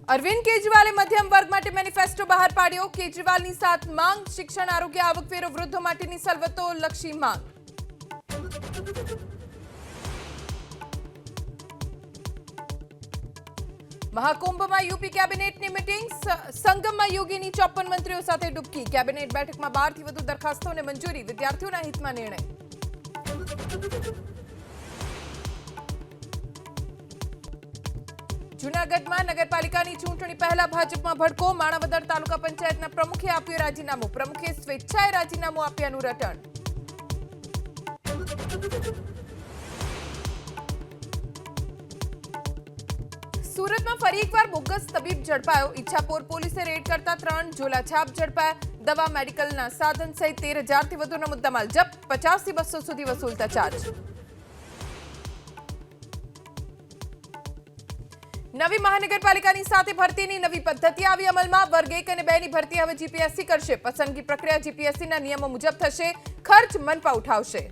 અરવિંદ કેજરીવાલે મધ્યમ વર્ગ માટે મેનિફેસ્ટો બહાર પાડ્યો। કેજરીવાલની 7 માંગ, શિક્ષણ, આરોગ્ય, આવકવેરો, વૃદ્ધો માટેની સર્વતોલક્ષી માંગ। મહાકુંભમાં યુપી કેબિનેટની મીટિંગ, સંગમમાં યોગીની 54 મંત્રીઓ સાથે ડૂબકી। કેબિનેટ બેઠકમાં 12 થી વધુ દરખાસ્તોને મંજૂરી, વિદ્યાર્થીઓના હિતમાં નિર્ણય। જૂનાગઢમાં નગરપાલિકાની ચૂંટણી પહેલા ભાજપમાં ભડકો, માણાવદર તાલુકા પંચાયતના પ્રમુખે આપ્યું રાજીનામું, પ્રમુખે સ્વેચ્છાએ રાજીનામું આપ્યાનું રટણ। સુરતમાં ફરી એકવાર બોગસ તબીબ ઝડપાયો, ઈચ્છાપોર પોલીસે રેડ કરતા 3 ઝોલાછાપ ઝડપાયા। દવા, મેડિકલના સાધન સહિત 13,000 થી વધુનો મુદ્દામાલ જપ્ત, 50 થી 200 સુધી વસૂલતા ચાર્જ। નવી મહાનગરપાલિકાની સાથે ભરતીની નવી પદ્ધતિ આવી અમલમાં। વર્ગ 1 અને 2 ની ભરતી હવે જીપીએસસી કરશે। પસંદગી પ્રક્રિયા જીપીએસસીના નિયમો મુજબ થશે, ખર્ચ મનપા ઉઠાવશે।